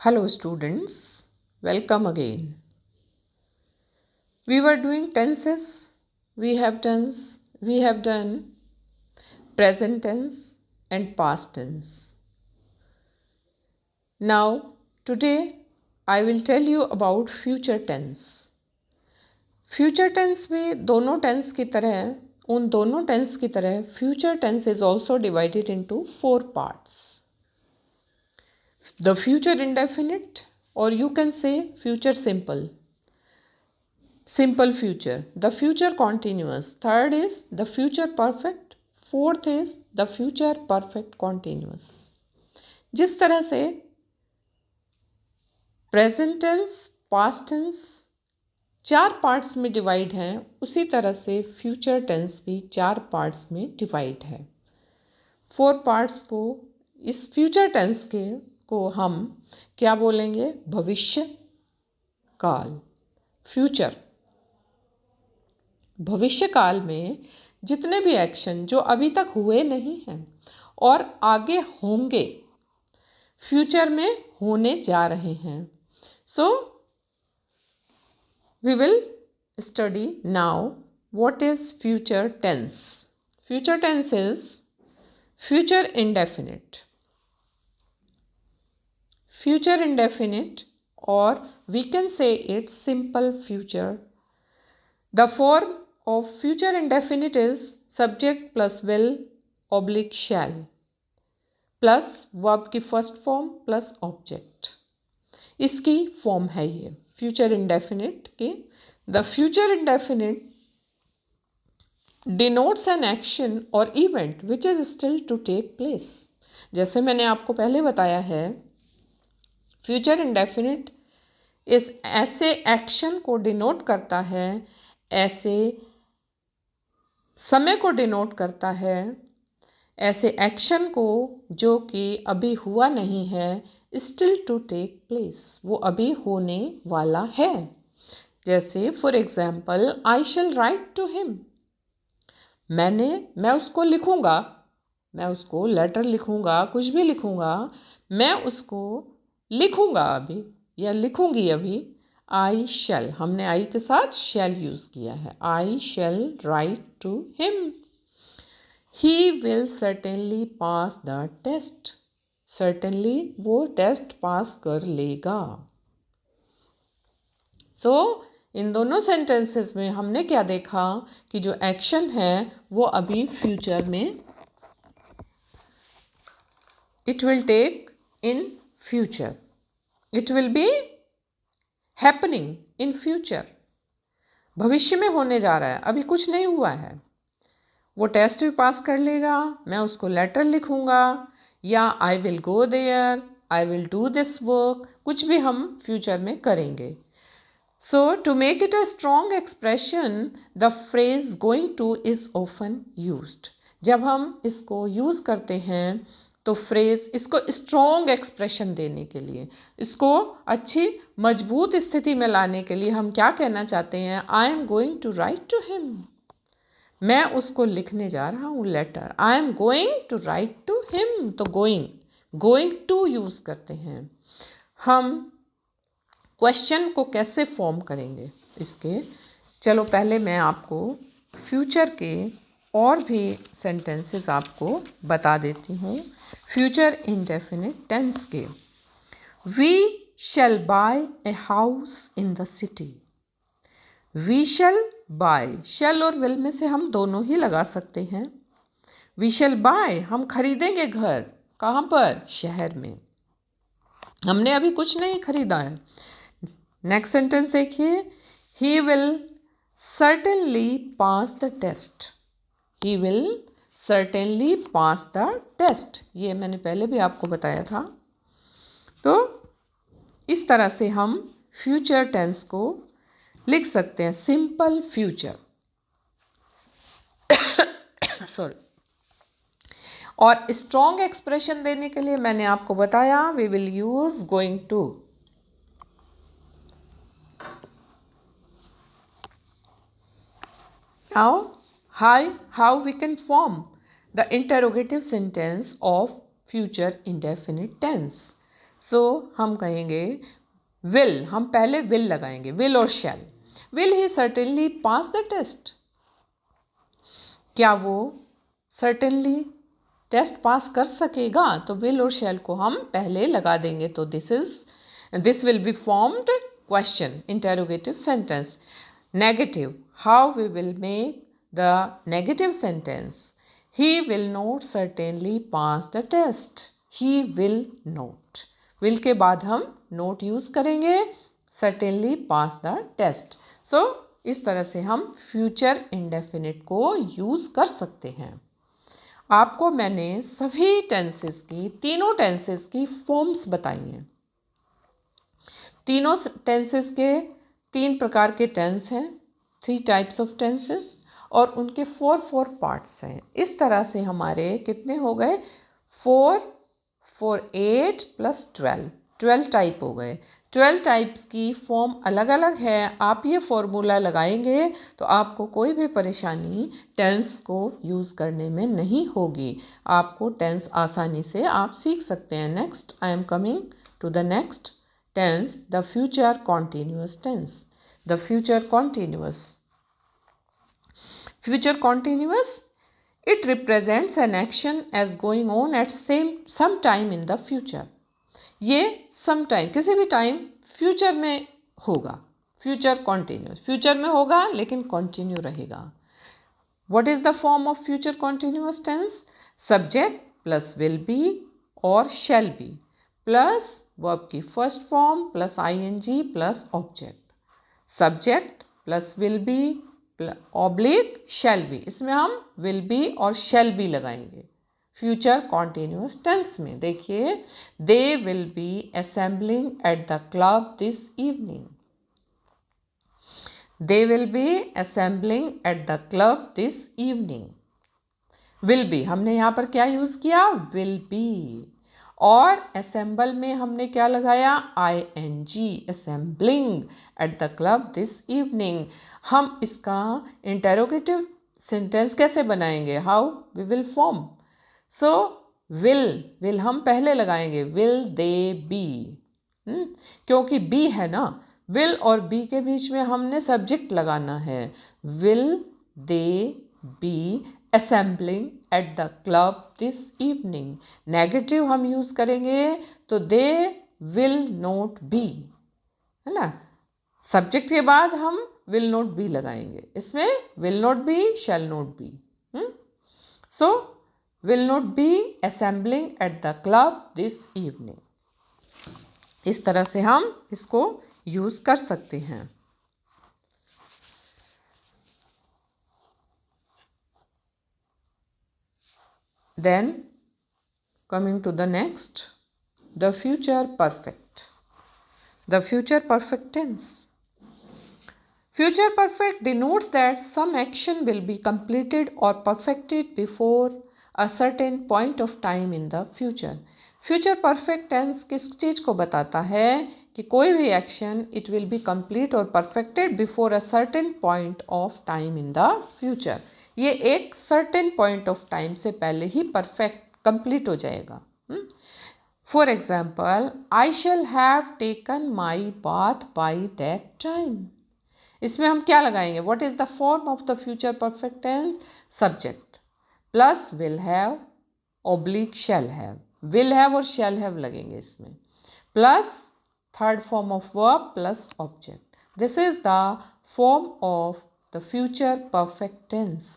Hello students, welcome again. We were doing tenses. We have done present tense and past tense. Now today I will tell you about future tense. Future tense में दोनों tense की तरह उन दोनों tense की तरह future tense is also divided into 4 parts. The future indefinite, or you can say future simple. Simple future, the future continuous. Third is the future perfect. Fourth is the future perfect continuous. जिस तरह से present tense, past tense 4 parts में divide हैं, उसी तरह से future tense भी 4 parts में डिवाइड है। 4 पार्ट्स को इस फ्यूचर टेंस के को हम क्या बोलेंगे? भविष्य काल, फ्यूचर। भविष्य काल में जितने भी एक्शन जो अभी तक हुए नहीं हैं और आगे होंगे, फ्यूचर में होने जा रहे हैं। So we will study now what is future tense. Future tense is future indefinite. Future indefinite, और we can say it simple future. The form of future indefinite is subject plus will oblique shall plus verb की first form plus object। इसकी form है ये future indefinite की। The future indefinite denotes an action or event which is still to take place। जैसे मैंने आपको पहले बताया है, फ्यूचर इंडेफिनिट इस ऐसे एक्शन को डिनोट करता है, ऐसे समय को डिनोट करता है, ऐसे एक्शन को जो कि अभी हुआ नहीं है, स्टिल टू टेक प्लेस, वो अभी होने वाला है। जैसे for example, I shall write to him. मैं उसको लिखूंगा, मैं उसको लेटर लिखूंगा, कुछ भी लिखूंगा, मैं उसको लिखूंगा अभी या लिखूंगी अभी। आई शैल, हमने आई के साथ शैल यूज किया है। I shall write to him. He will certainly pass the test. Certainly वो टेस्ट पास कर लेगा। सो इन दोनों सेंटेंसेस में हमने क्या देखा कि जो एक्शन है वो अभी फ्यूचर में, it will take in future, it will be happening in future. भविष्य में होने जा रहा है, अभी कुछ नहीं हुआ है। वो टेस्ट भी पास कर लेगा, मैं उसको लेटर लिखूंगा, या I will go there, I will do this work, कुछ भी हम फ्यूचर में करेंगे। So to make it a strong expression, the phrase going to is often used. जब हम इसको यूज करते हैं तो फ्रेज, इसको स्ट्रॉन्ग एक्सप्रेशन देने के लिए, इसको अच्छी मजबूत स्थिति में लाने के लिए हम क्या कहना चाहते हैं? I am going to write to him. मैं उसको लिखने जा रहा हूँ letter. I am going to write to him. तो गोइंग टू यूज करते हैं। हम क्वेश्चन को कैसे फॉर्म करेंगे इसके, चलो पहले मैं आपको फ्यूचर के और भी सेंटेंसेस आपको बता देती हूँ। फ्यूचर इंडेफिनिट टेंस के, we shall buy a house in the city. We shall buy, shall और विल में से हम दोनों ही लगा सकते हैं। वी शैल बाय, हम खरीदेंगे घर। कहाँ पर? शहर में। हमने अभी कुछ नहीं खरीदा है। नेक्स्ट सेंटेंस देखिए, he will certainly pass the test. He will certainly pass the test, ये मैंने पहले भी आपको बताया था। तो इस तरह से हम फ्यूचर टेंस को लिख सकते हैं, सिंपल फ्यूचर। सॉरी। और स्ट्रॉन्ग एक्सप्रेशन देने के लिए मैंने आपको बताया, we will use going to. Now, how we can form the interrogative sentence of future indefinite tense. So हम कहेंगे विल, हम पहले विल लगाएंगे, विल और shall. Will he certainly pass the test, क्या वो सर्टेनली टेस्ट पास कर सकेगा? तो विल और शैल को हम पहले लगा देंगे। तो this will be formed question, interrogative sentence. Negative, how we will make the negative sentence? He will not certainly pass the test, he will not. Will के बाद हम नोट यूज करेंगे, certainly pass the test. So इस तरह से हम future indefinite को use कर सकते हैं। आपको मैंने सभी टेंसेस की, तीनों टेंसेस की फॉर्म्स बताई हैं। तीनों टेंसेस के 3 प्रकार के टेंस हैं, 3 टाइप्स ऑफ टेंसेस, और उनके 4 पार्ट्स हैं। इस तरह से हमारे कितने हो गए? 4 4 8 प्लस 12 टाइप हो गए। 12 टाइप्स की फॉर्म अलग अलग है। आप ये फॉर्मूला लगाएंगे तो आपको कोई भी परेशानी टेंस को यूज़ करने में नहीं होगी। आपको टेंस आसानी से आप सीख सकते हैं। Next, I am coming to the next tense, the future continuous tense. The future continuous, future continuous, it represents an action as going on at some time in the future. ये some time, किसी भी time future में होगा। Future continuous, future में होगा लेकिन continue रहेगा। What is the form of future continuous tense? Subject plus will be और शैल बी प्लस वर्ब की first form plus ING plus object. Subject plus will be oblique shall be, इसमें हम will be और shall be लगाएंगे future continuous tense में। देखिए, they will be assembling at the club this evening. They will be assembling at the club this evening. Will be, हमने यहां पर क्या यूज किया? Will be. और असेंबल में हमने क्या लगाया? ING, assembling at the club this evening. हम इसका इंटेरोगेटिव सेंटेंस कैसे बनाएंगे? How we will form? So will हम पहले लगाएंगे, विल दे बी, क्योंकि बी है ना, विल और बी के बीच में हमने सब्जेक्ट लगाना है। Will they B assembling at the club this evening. Negative हम यूज करेंगे तो दे विल नॉट बी, है ना। सब्जेक्ट के बाद हम विल नॉट बी लगाएंगे, इसमें will not be, shall not be. So will not be assembling at the club this evening. इस तरह से हम इसको यूज कर सकते हैं। Then coming to the next, the future perfect. The future perfect tense. Future perfect denotes that some action will be completed or perfected before a certain point of time in the future. Future perfect tense किस चीज को बताता है? कि कोई भी action it will be complete or perfected before a certain point of time in the future. ये एक certain point of time से पहले ही perfect complete हो जाएगा। For example, I shall have taken my bath by that time. इसमें हम क्या लगाएंगे? What is the form of the future perfect tense? Subject plus will have oblique shall have. Will have और shall have लगेंगे इसमें, plus third form of verb plus object. This is the form of the future perfect tense.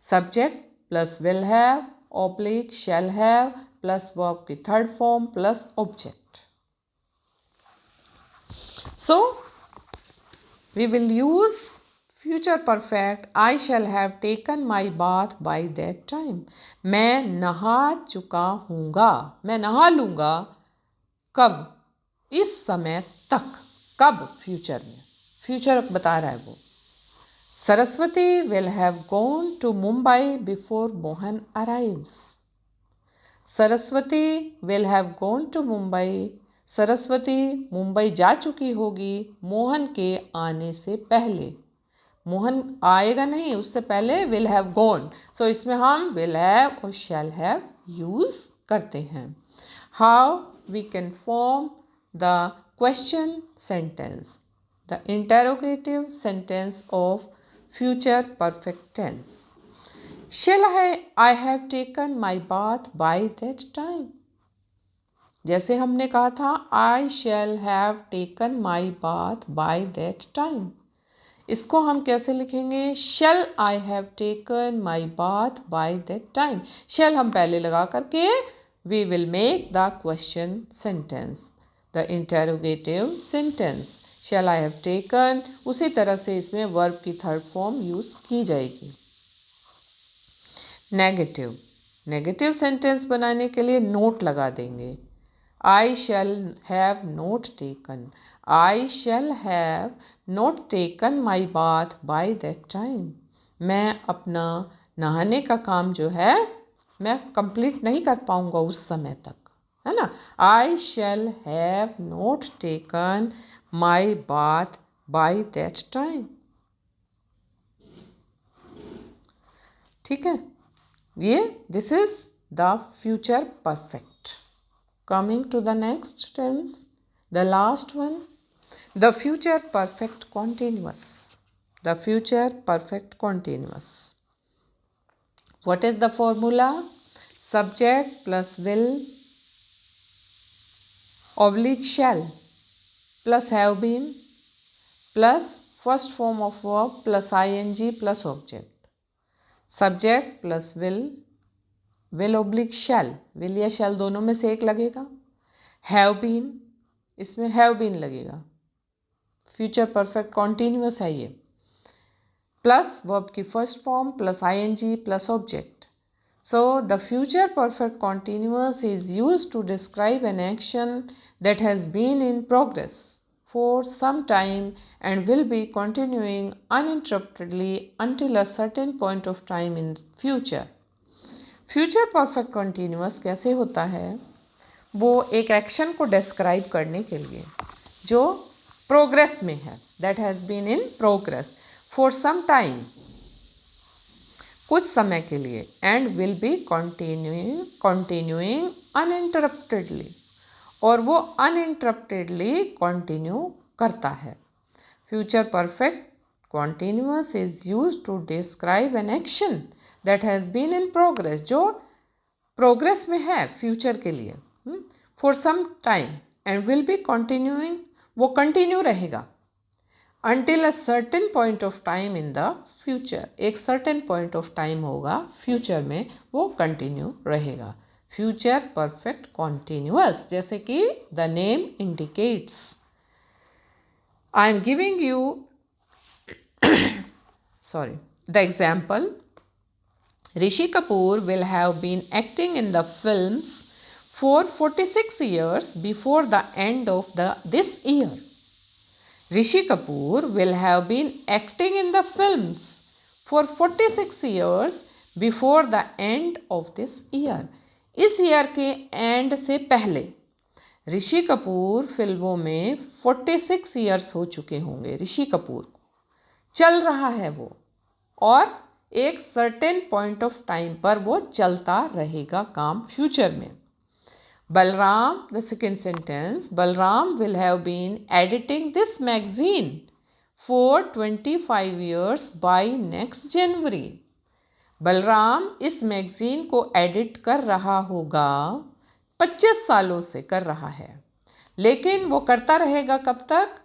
Subject plus will have oblique shall have plus verb की third form plus object. So we will use future perfect. I shall have taken my bath by that time. मैं नहा चुका हूँगा, मैं नहा लूँगा कब? इस समय तक। कब? फ्यूचर में, फ्यूचर बता रहा है वो। Saraswati will have gone to Mumbai before Mohan arrives. Saraswati will have gone to Mumbai. Saraswati Mumbai जा चुकी होगी मोहन के आने से पहले। मोहन आएगा नहीं, उससे पहले will have gone. इसमें हम will have और shall have यूज करते हैं। How we can form the question sentence, the interrogative sentence of future perfect tense. Shall I have taken my bath by that time? जैसे हमने कहा था I shall have taken my bath by that time. इसको हम कैसे लिखेंगे? Shall I have taken my bath by that time? Shall हम पहले लगा करके we will make the question sentence, the interrogative sentence. Shall I have taken, उसी तरह से इसमें verb की थर्ड फॉर्म यूज की जाएगी. नेगेटिव सेंटेंस बनाने के लिए नोट लगा देंगे. I shall have not taken. I shall have not taken my bath by that time. मैं अपना नहाने का काम जो है मैं कंप्लीट नहीं कर पाऊंगा उस समय तक, है ना. I shall have not taken my bath by that time. ठीक है, ये this is the future perfect. Coming to the next tense, the last one, the future perfect continuous. The future perfect continuous. What is the formula? Subject plus will oblique shall plus have been plus first form of verb plus ing plus object. Subject plus will oblique shall, will या shall दोनों में से एक लगेगा. Have been, इसमें have been लगेगा. Future perfect continuous है ये. प्लस वर्ब की first form plus ING plus object. So the future perfect continuous is used to describe an action that has been in progress for some time and will be continuing uninterruptedly until a certain point of time in future. Future perfect continuous कैसे होता है? वो एक action को describe करने के लिए जो प्रोग्रेस में है, that has been in progress for some time, कुछ समय के लिए, and will be continuing uninterruptedly, और वो अनइंटरप्टेडली कंटिन्यू करता है. Future perfect continuous is used to describe an action that has been in progress, जो प्रोग्रेस में है फ्यूचर के लिए, for some time and will be continuing, वो कंटिन्यू रहेगा, until a certain point of time in the future, एक certain point of time होगा future में, वो कंटिन्यू रहेगा. फ्यूचर परफेक्ट कॉन्टिन्यूअस, जैसे कि the name indicates. I am giving you the example. Rishi Kapoor will have been acting in the films for 46 years before the end of this year. Rishi Kapoor will have been acting in the films for 46 years before the end of this year. इस year के and से पहले ऋषि कपूर फिल्मों में 46 years हो चुके होंगे. ऋषि कपूर को चल रहा है वो, और एक सर्टेन पॉइंट ऑफ टाइम पर वो चलता रहेगा काम फ्यूचर में. Balram, the second sentence, Balram will have been editing this magazine for 25 years by next January. Balram इस मैगजीन को एडिट कर रहा होगा, 25 सालों से कर रहा है, लेकिन वो करता रहेगा कब तक?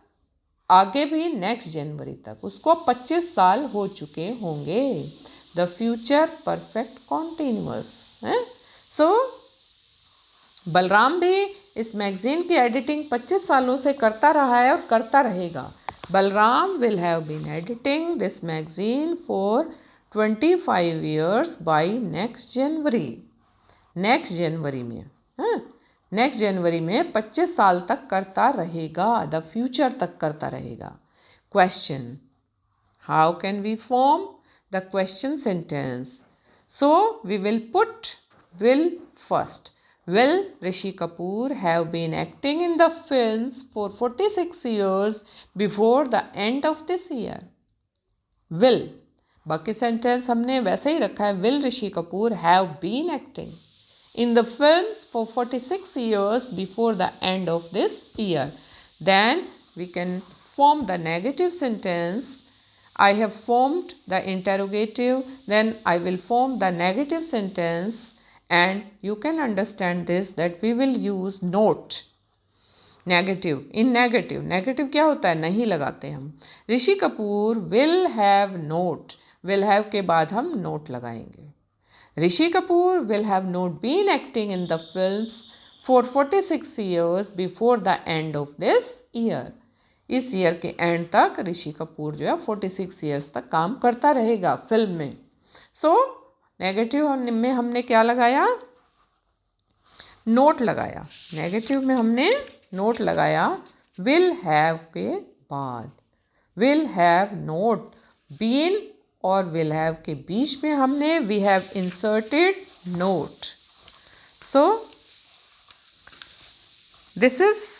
आगे भी नेक्स्ट जनवरी तक. उसको 25 साल हो चुके होंगे. द फ्यूचर परफेक्ट कॉन्टिन्यूअस है. सो बलराम भी इस मैगजीन की एडिटिंग 25 सालों से करता रहा है और करता रहेगा. Balram will have been editing this magazine for 25 years by next January. Next जनवरी में, नेक्स्ट जनवरी में 25 साल तक करता रहेगा. द फ्यूचर तक करता रहेगा. Question, how can we form the question sentence? So we will put will first. Will Rishi Kapoor have been acting in the films for 46 years before the end of this year? Will. बाकी sentence हमने वैसे ही रखा है. Will Rishi Kapoor have been acting? in the films for 46 years before the end of this year. Then we can form the negative sentence. I have formed the interrogative, then I will form the negative sentence, and you can understand this that we will use note. Negative in negative negative क्या होता है, नहीं लगाते हम. Rishi Kapoor will have not, will have के बाद हम not लगाएंगे. Rishi Kapoor will have not been acting in the films for 46 years before the end of this year. इस ईयर के एंड तक ऋषि कपूर जो है 46 years तक काम करता रहेगा फिल्म में. सो नेगेटिव में हमने क्या लगाया, नोट लगाया. नेगेटिव में हमने नोट लगाया विल हैव के बाद. विल हैव नोट बीन और विल हैव के बीच में हमने we have inserted not. So this is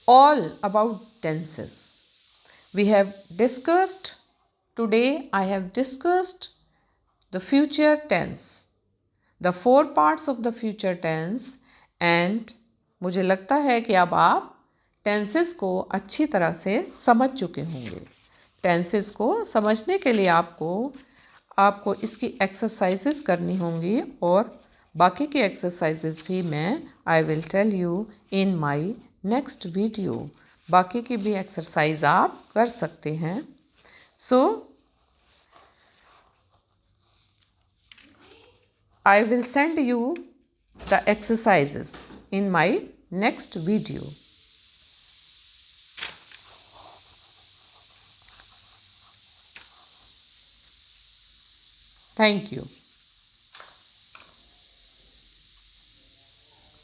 all about tenses. We have discussed today, I have discussed the future tense, the 4 parts of the future tense, and मुझे लगता है कि अब आप टेंसेस को अच्छी तरह से समझ चुके होंगे. टेंसेस को समझने के लिए आपको इसकी एक्सरसाइजेस करनी होंगी, और बाकी की एक्सरसाइजेस भी मैं I will tell you in my next video. बाकी की भी एक्सरसाइज आप कर सकते हैं. सो I will send you the exercises in my next video. Thank you.